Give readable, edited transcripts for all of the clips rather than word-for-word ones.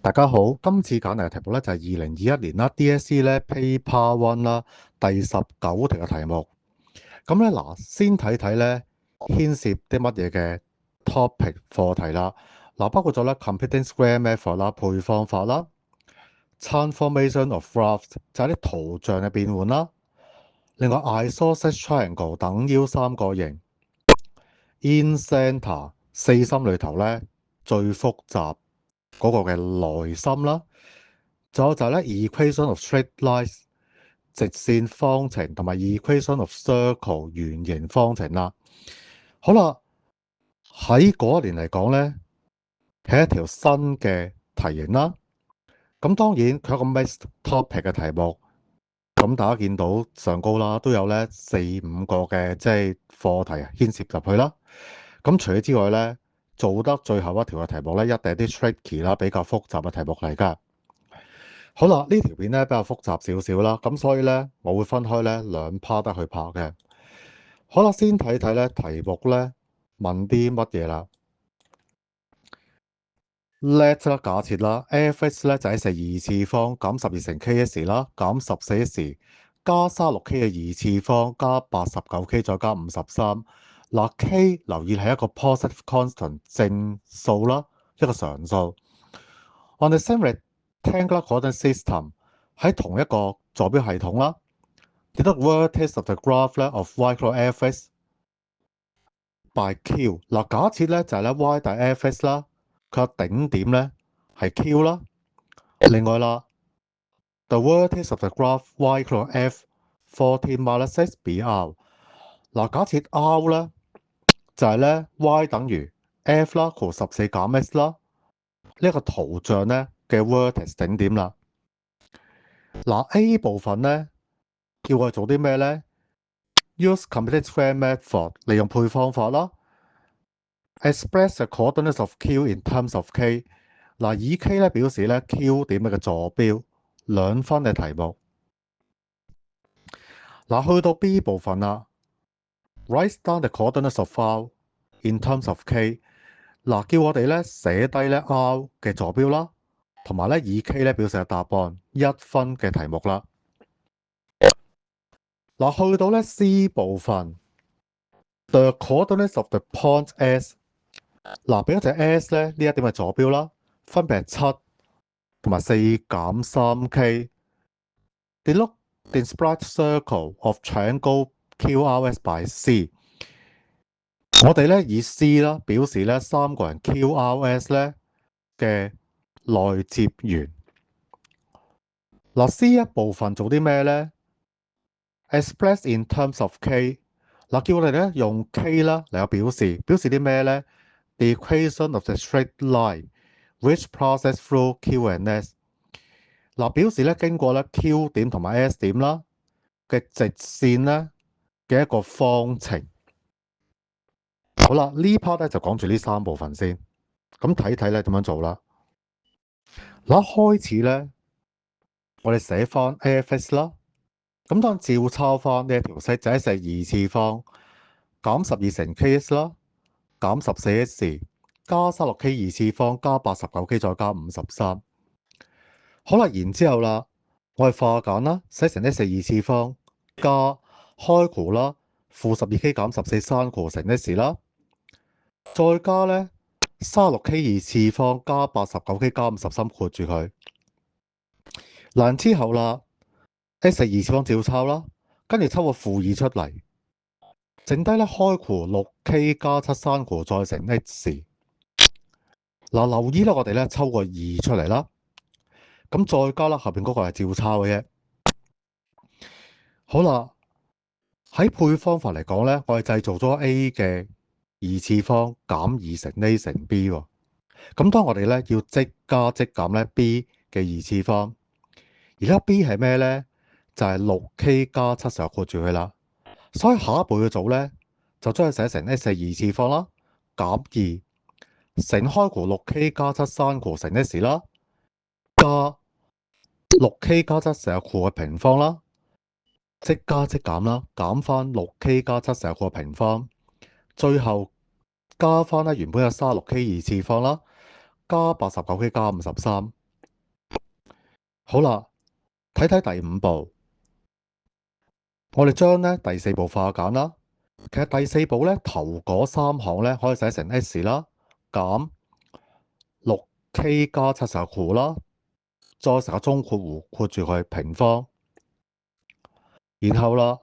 大家好，今次揀嚟嘅題目咧就係2021年啦，DSE 咧 Paper One 啦，第19條嘅題目。咁咧嗱，先睇睇咧牽涉啲乜嘢嘅 topic 課題啦。嗱，包括咗咧 computing square method 啦，配方法啦，transformation of graphs 就係啲圖像嘅變換啦。另外 isosceles triangle 等腰三角形，in center 四心裏頭咧最複雜嗰個嘅內心啦。仲有就係咧 equation of straight lines 直線方程同埋 equation of circle 圓形方程啦。好啦，喺嗰一年嚟講咧，係一條新嘅題型啦。咁當然佢有個 mixed topic 嘅題目，咁大家見到上高啦，都有咧4-5個嘅即係課題牽涉入去啦。咁除咗之外咧，做得最後一條嘅題目咧，一定係啲 tricky 啦，比較複雜嘅題目嚟㗎。好啦，呢條片咧比較複雜少少啦，咁所以咧我會分開咧2 part 得去拍嘅。好啦，先睇睇咧題目咧問啲乜嘢啦。Let 啦，假設啦 f(x) 咧就係2次方減12乘 ks 啦，減 14s 加 36k 嘅2次方加 89k 再加53。嗱 k 留意係一個 positive constant 正數啦，一個常數。On the same rectangular coordinate system 喺同一個坐標系統啦。The vertex of the graph 咧 of y equal f(x) by q。嗱，假設咧就係咧 y 大 f(x) 啦，佢嘅頂點咧係 q 啦。另外啦 ，the vertex of the graph y equal f 14 minus 6 br。嗱，假設 r 咧就係咧 y 等於 f 啦，括14減 x 啦，呢一個圖像咧嘅 vertex 頂點啦。嗱 A 部分咧叫我哋做啲咩咧？ Use computing square method 利用配方法啦。Express the coordinates of Q in terms of K。嗱，以 K 咧表示咧 Q 點嘅坐標，2分嘅題目。嗱，去到 B 部分啦。Write down the coordinates of R in terms of K。嗱，叫我哋咧寫低咧 R 嘅坐標啦，同埋咧以 K 咧表示嘅答案，1分嘅題目啦。嗱，去到咧 C 部分 ，the coordinates of the point S。嗱，俾一隻 S 咧呢一點嘅坐標啦，分別係7同埋4減 3k。Denote the inscribed circle of triangle QRS by C。我哋咧以 C 啦表示咧3個人 QRS 咧嘅內接圓。嗱 C 一部分做啲咩咧 ？Express in terms of K。嗱，叫我哋咧用 K 啦嚟有表示啲咩咧 ？The equation of the straight line which passes through Q and S。嗱，表示咧經過咧 Q 點同埋 S 點啦嘅直線咧嘅一個方程。好啦，呢 part 咧就講住呢3部分先，咁睇睇咧點樣做啦。嗱，一開始咧，我哋寫翻 f(x) 啦，咁當照抄翻呢一條式，就係2次方減12乘 ks 啦，減 14s 加 36k 2次方加 89k 再加53。好啦，然之後啦，我哋化簡啦，寫成 s 2次方加開括啦，負 12k 減14刪括乘 s 啦，再加咧 36k 2次方加 89k 加53括住佢。嗱，之後啦 ，s 2次方照抄啦，跟住抽個負2出嚟，剩低咧開括 6k 加7刪括再乘 x。嗱，留意咧，我哋咧抽個2出嚟啦，咁再加啦，後邊嗰個係照抄嘅啫。好啦，喺配方法嚟講咧，我哋製造咗 a 嘅2次方減2乘 a 乘 b 喎。咁當我哋咧要即加即減咧 b 嘅2次方，而家 b 係咩咧？就係 6k 加7成日括住佢啦。所以下一步要做咧，就將佢寫成 s 2次方啦，減2乘開括 6k 加7刪括乘 s 啦，加 6k 加7成日括嘅平方啦，即加即減啦，減翻 6k 加7成日括嘅平方，最後加翻咧原本有 36k 2次方啦，加 89k 加53。好啦，睇睇第5步，我哋將咧第4步化簡啦。其實第4步咧頭嗰3行咧可以寫成 S 啦，減 6K 加7成個括啦，再成個中括弧括住佢平方，然後啦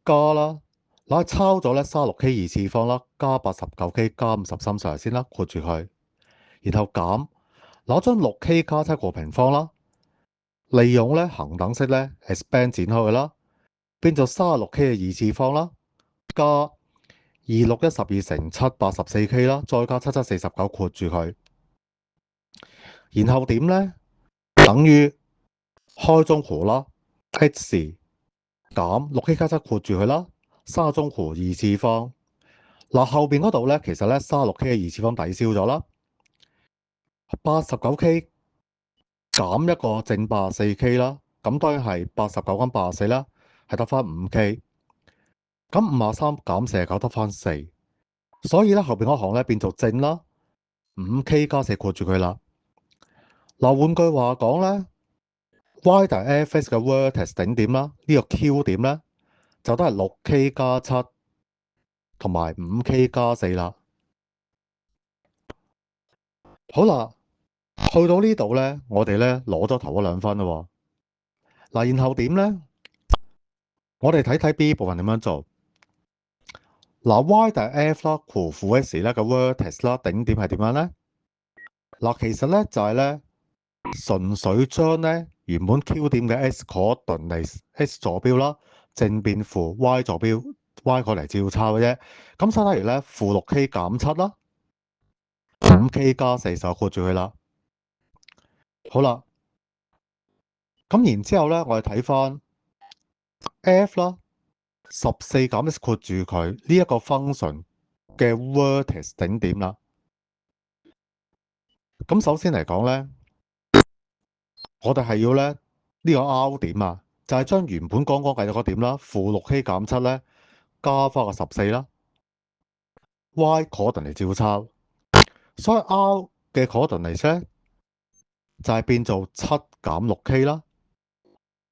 加啦，嗱抄咗咧36K 二次方啦，加 89K 加53上嚟先啦，括住佢，然後減，攞將 6K 加7個平方啦，利用咧恒等式咧 expand 展開佢啦，變做 36K 嘅二次方啦，加2612乘7 84K 啦，再加77 49括住佢，然後點咧？等於開中括啦 ，x 減 6K 加7括住佢啦，沙中括二次方。嗱後邊嗰度咧，其實咧36K 嘅二次方抵消咗啦，89K 減一個正 84K 啦，咁當然係89減84啦，係得翻 5K。咁53減49得翻4，所以咧後邊嗰行咧變做正啦，5K 加4括住佢啦。嗱換句話講咧，y 大 f(x) 嘅 vertex 頂點啦，呢個 Q 點咧就都係 6K 加7同埋 5K 加4啦。好啦，去到呢度咧，我哋咧攞咗頭嗰2分啦。嗱，然後點咧？我哋睇睇 B 部分點樣做。嗱，y 大 f 啦，括負 x 咧個 vertex 啦，頂點係點樣咧？嗱，其實咧就係咧純粹將咧原本 Q 點嘅 x coordinate x 坐標啦，正變負 y 坐標 y 過嚟照抄嘅啫。咁所以例如咧負 6K 減7啦，5K 加4就括住佢啦。好啦，咁然之後咧，我哋睇翻 f 啦，14減 x 括住佢呢一個 function 嘅 vertex 頂點啦。咁首先嚟講咧，我哋係要咧呢個 R 點啊，就係將原本剛剛計咗個點啦，負 6K 減7咧加翻個14啦，y coordinate 嚟照抄，所以 R 嘅 coordinate 咧就係變做7減 6K 啦，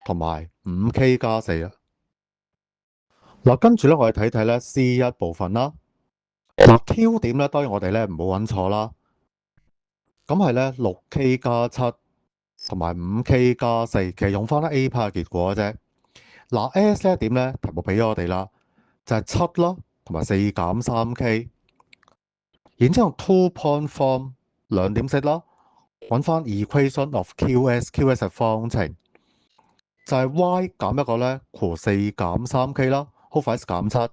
同埋 5K 加4啦。嗱，跟住咧我哋睇睇咧 C1 部分啦。嗱 Q 點咧當然我哋咧唔好揾錯啦，咁係咧 6K 加7同埋 5K 加4，其實用翻咧 A part 嘅結果啫。嗱 S 咧點咧？題目俾咗我哋啦，就係7啦，同埋4減 3K， 然之後 two point form 兩點式啦，揾翻 equation of QS 嘅方程，就係 y 減一個咧，括4減 3K 啦，over x 減7，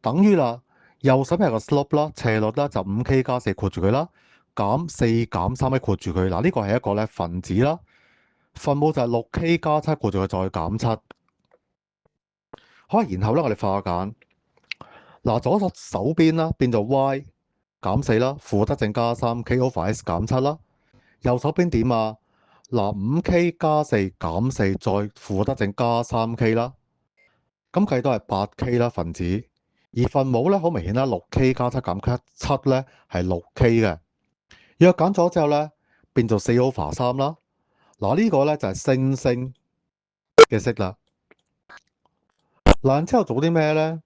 等於啦，右手邊係個 slope 啦，斜率啦就 5K 加4括住佢啦，減4減 3K 括住佢。嗱呢個係一個咧分子啦，分母就係 6K 加7括住佢再減7。好，然後咧我哋化簡。嗱，左手邊啦變做 y 減4啦，負得正加3K over x 減7啦。右手邊點啊？嗱，5K 加4減4再負得正加 3K 啦。咁計都係 8K 啦分子，而分母咧好明顯啦，6K 加7減7咧係 6K 嘅。若減咗之後咧變做4 over 3啦。嗱呢個咧就係星星嘅式啦。嗱之後做啲咩咧？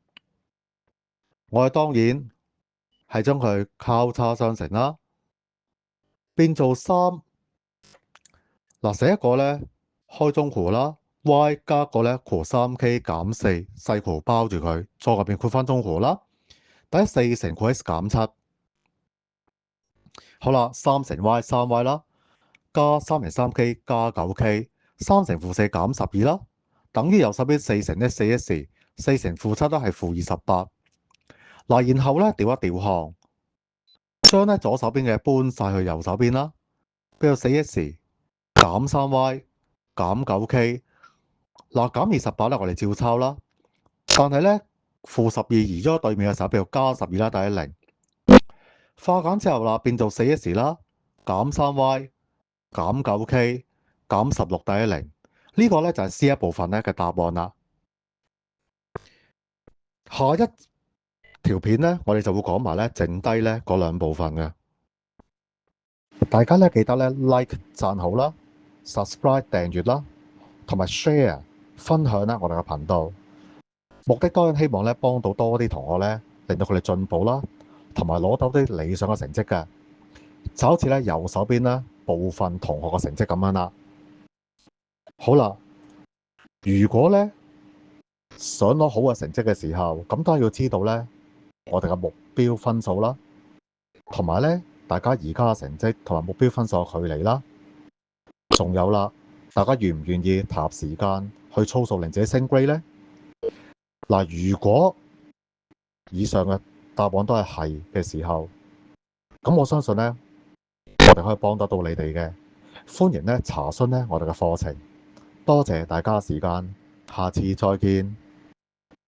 我哋當然係將佢交叉相乘啦，變做3。嗱，寫一個咧開中括啦 ，y 加一個咧括 3K 減4細括包住佢，再入邊括翻中括啦。第一4乘括 x 減7，好啦，3乘 y 3y 啦，加3乘 3K 加 9K， 3乘負4減12啦，等於右手邊4乘 4x， 4乘負7都係負28。嗱，然後咧調一調項，將咧左手邊嘅搬晒去右手邊啦，變做 4x 減 3y 減 9K。嗱，減28咧，我哋照抄啦。但係咧，負12移咗對面嘅時候，譬如加12啦，等於0。化簡之後啦，變做 4x 啦，減 3y 減 9K 減16等於0。呢個咧就係 C 一部分咧嘅答案啦。下一條片咧，我哋就會講埋咧剩低咧嗰2部分嘅。大家咧記得咧 like 讚好啦。subscribe 訂閱啦，同埋 share 分享咧我哋嘅頻道。目的當然希望咧幫到多啲同學咧，令到佢哋進步啦，同埋攞到啲理想嘅成績嘅。就好似咧右手邊咧部分同學嘅成績咁樣啦。好啦，如果咧想攞好嘅成績嘅時候，咁當然要知道咧我哋嘅目標分數啦，同埋咧大家而家嘅成績同埋目標分數嘅距離啦。仲有啦，大家願唔願意投入時間去操數令自己升 grade 呢？嗱，如果以上嘅答案都係係嘅時候，咁我相信呢，我哋可以幫得到你哋嘅。歡迎呢查詢呢我哋嘅課程。多謝大家嘅時間，下次再見。